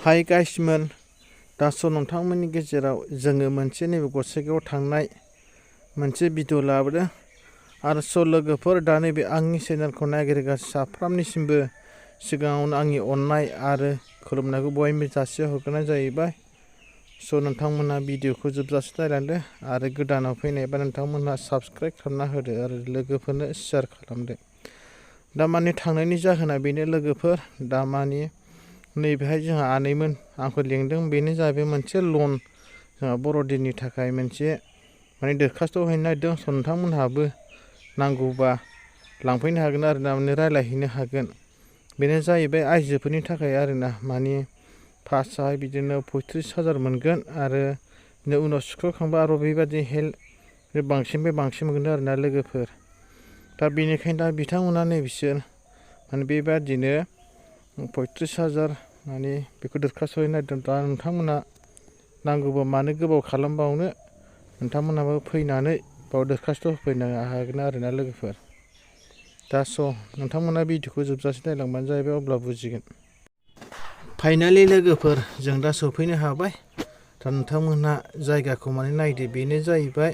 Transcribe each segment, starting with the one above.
हाय गाइसमोन दास' नोंथांमोननि गेजेराव जोङो मोनसे नैबे गसाइगावआव थांनाय मोनसे भिडिअ लाबोदों आरो लोगोफोर दा नैबे आंनि चेनेलखौ नागिरगासिनो साफ्रोमनिसिमबो सिगाङावनो आंनि अननाय आरो खुलुमनायखौ बयनिबो जासिहरग्रोनाय जाहैबाय। नोंथांमोना भिडिअखौ जोबजासे नायलांदो आरो गोदानाव फैनायबा नोंथांमोनहा साबस्क्राइब खालामना होदो आरो लोगोफोरनो शेयार खालामदो। दा माने थांनायनि जाहोना बेनो लोगोफोर, दा माने नैबेहाय जोंहा आनैमोन आंखौ लिंदों। बेनो जाहैबाय मोनसे लन जोंहा बर'दिननि थाखाय मोनसे माने दरखास्त' हैनो नागिरदों। नोंथांमोनहाबो नांगौबा लांफैनो हागोन आरो ना, माने रायज्लायहैनो हागोन। बेनो जाहैबाय आइजोफोरनि थाखाय आरोना, माने फार्स्टआवहाय बिदिनो 35,000 मोनगोन आरो उनाव सुख'खांबा आरो बेबायदि हेल्प बांसिननिफ्राय बांसिन मोनगोन आरोना लोगोफोर। दा बेनिखायनो दा बिथांमोना बिसोर माने बेबादिनो 35,000 माने बेखौ दरखास्त' हैनो नागिरदों। दा नोंथांमोना नांगौबा मानो गोबाव खालामबावनो, नोंथांमोनाबो फैनानै बाव दरखास्त' होफैनो हागोन आरोना लोगोफोर। दा नोंथांमोना भिडिअखौ जोबजासे नायलांबानो जाहैबाय, अब्ला बुजिगोन। फाइनालि लोगोफोर जों दा सफैनो हाबाय। दा नोंथांमोनहा जायगाखौ माने नायदो, बेनो जाहैबाय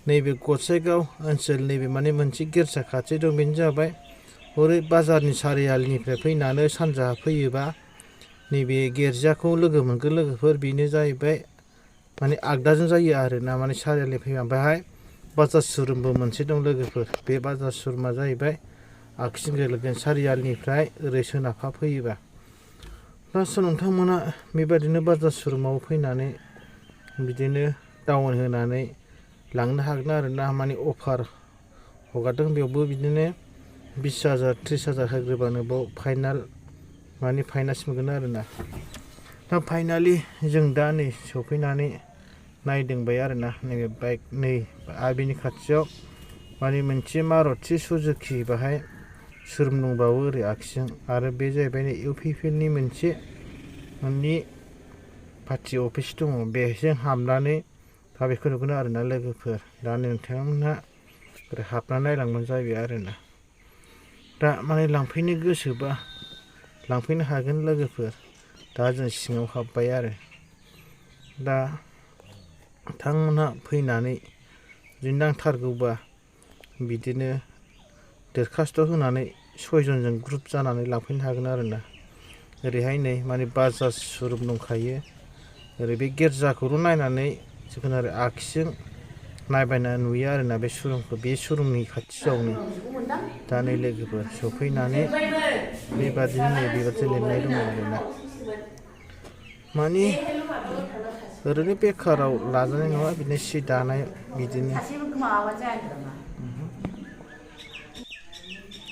नैबे गसाइगाव ओनसोल, नैबे माने मोनसे गिर्जा खाथि दं। बेनो जाबाय हरै बाजारनि सारियालिनिफ्राय फैनानै सानजाहा फैयोबा नैबे गिर्जाखौ लोगो मोनगोन लोगोफोर। बेनो जाहैबाय माने आगदाजों जायो आरोना, माने सारियालि फैबा। ओमफ्रायहाय बाजार सुरुमबो मोनसे दं लोगोफोर। बे बाजार सुरुमा जाहैबाय आगसिथिं गोलैगोन सारियालिनिफ्राय ओरै सोनाबहा फैयोबा। दा नोंथांमोना बेबादिनो बाजार सुरुमाव फैनानै बिदिनो डाउन होनानै लांनो हागोन आरोना, माने अफार हगारदों। बेयावबो बिदिनो 20,000 30,000 होग्रोबानो बाव फाइनाल माने फाइनान्स मोनगोन आरोना। दा फाइनालि जों दा नै सफैनानै नायदोंबाय आरोना, नैबे बाइक नै बेनि खाथियाव माने मोनसे मारुति सुजुकि बाहाय सुरुम दंबावो ओरै आगसिजों। आरो बे जाहैबाय इउपिपिएलनि मोनसे माने पार्टि अफिस दङ, बेजों हाबनानै दा बेखौ नुगोन आरोना लोगोफोर। दा नोंथांमोनहा ओरै हाबनानै नायलांबानो जाबाय आरोना। दा माने लांफैनो गोसोबा लांफैनो हागोन लोगोफोर। दा जों सिङाव हाबबाय आरो दा नोंथांमोनहा फैनानै जुदि नांथारगौबा बिदिनो दरखास्त' होनानै 6 जनजों ग्रुप जानानै लांफैनो हागोन आरोना। ओरैहाय नै माने बाजार सुरुम दंखायो। ओरै बे गिर्जाखौल' नायनानै जों ओरै आगसिजों नायबायना नुयो आरोना बे सुरुमखौ। बे सुरुमनि खाथियावनो दा नै लोगोफोर सफैनानै बेबादिनो नै बेबादि लिरनाय दङ आरोना, माने ओरैनो बेखाराव लाजानाय नङा, बिदिनो सि दानाय बिदिनो।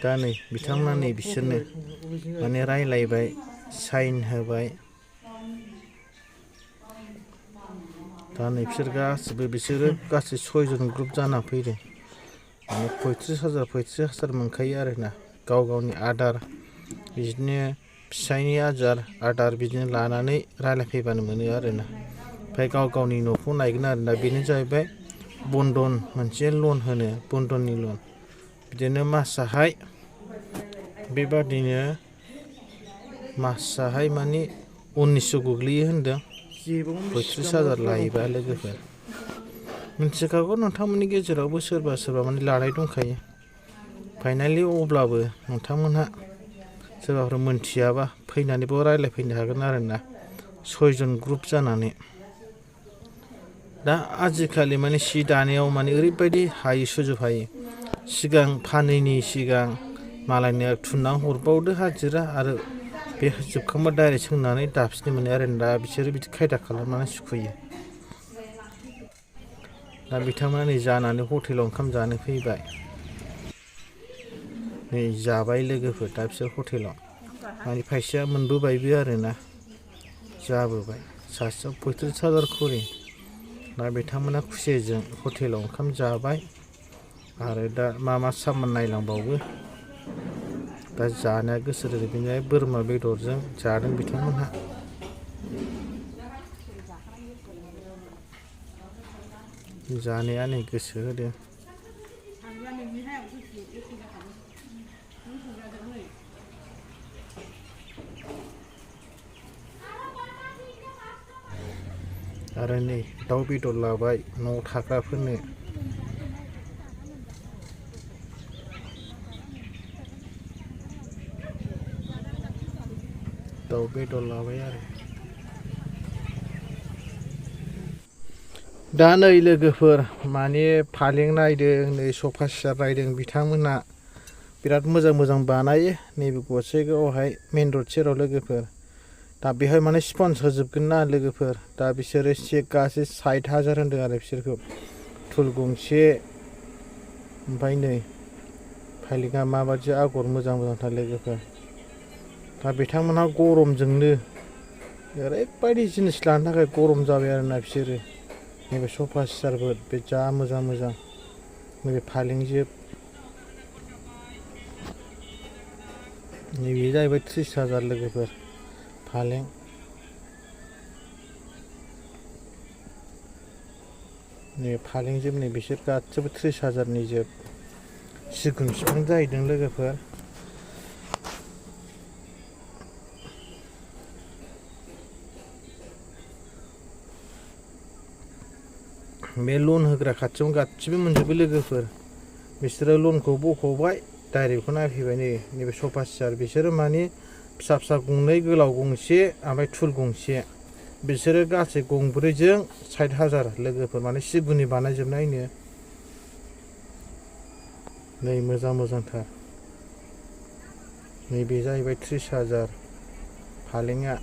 दा नै बिथांमोना नै बिसोरनो माने रायलायबाय, साइन होबाय। दा नै बिसोरो गासै 6 जन ग्रुप जाना फैदों। माने 35,000 मोनखायो आरोना। गाव गावनि आदार बिदिनो फिसायनि आदार बिदिनो लानानै रायलायफैबानो मोनो आरोना। ओमफ्राय गाव गावनि न'खौ नायगोन आरोना। बेनो जाहैबाय बन्दन मोनसे लन होनो, बन्दननि लन। बिदिनो मासाहाय बेबादिनो मासाहाय माने 1900 गोग्लैयो होनदों 35,000 लायोबा लोगोफोर। मिथिखागौ नोंथांमोननि गेजेरावबो सोरबा सोरबा माने लानाय दंखायो। फाइनालि अब्लाबो नोंथांमोनहा सोरबाफोर मोनथियाबा फैनानै बाव रायलायफैनो हागोन आरोना 6 जन ग्रुप जानानै। दा आजिखालि माने सि दानायाव माने ओरैबायदि हायो सुजुग हायो। सिगां फानैनि सिगां मालायनो थुनना हरबावदो हाजिरा, आरो बे जोबखांबा डाइरेक्ट सोंनानै दाफिननो मोनो आरो। दा बिसोरो बिदि खायदा खालामनानै सुख'यो। दा बिथांमोना नै जानानै हटेलाव ओंखाम जानो फैबाय। नै जाबाय लोगोफोर। दा बिसोर हटेलाव माने फैसाया मोनबोबायबो आरोना, जाबोबाय सासेयाव 35,000 खरि। दा बिथांमोना खुसिजों हटेलाव ओंखाम जाबाय। आरो दा मा सामान नायलांबावो। दा जानाया गोसो जादों, बेनो बोरमा बेदरजों जादों बिथांमोनहा। जानाया नै गोसो होदों। आरो नै दाउ बेदर लाबाय न'आव थाग्राफोरनो। दाउ बेदर लाबाय आरो दा नै लोगोफोर माने फालें नायदों, नै सफा सियार नायदों, बिथांमोना बिराद मोजां मोजां बानायो नैबे गसाइगावआवहाय मेन रड सेराव लोगोफोर। दा बेहाय माने स्पन्ज होजोबगोन ना लोगोफोर। दा बिसोरो गासै 60,000 होनदों आरो बिसोरखौ थुल गंसे। ओमफ्राय नै फालेङा माबायदि आगर मोजां मोजांथार लोगोफोर। दा बिथांमोनहा गरमजोंनो ओरैबायदि जिनिस लानो थाखाय गरम जाबाय आरोना बिसोरो। नैबे सफा सियारफोर बे जा मोजां मोजां, नैबे फालेंजोब, नैबे जाहैबाय 30,000 लोगोफोर फालें। नैबे फालेंजोब, नै बिसोर गासिबो 30,000नि जोब। सिगुन बिफां जाहैदों लोगोफोर। बे लन होग्रा खाथियावनो गासिबो मोनजोबो लोगोफोर। बिसोरो लनखौ बख'बाय, डाइरेक्टखौ नायफैबाय। नैबे सफा सियार बिसोरो माने फिसा फिसा गंनै, गोलाव गंसे, ओमफ्राय थुल गंसे, बिसोरो गासै गंब्रैजों 60,000 लोगोफोर। माने सिगुननि बानायजोबनायनो। नै मोजां मोजांथार। नैबे जाहैबाय 30,000 फालेङा।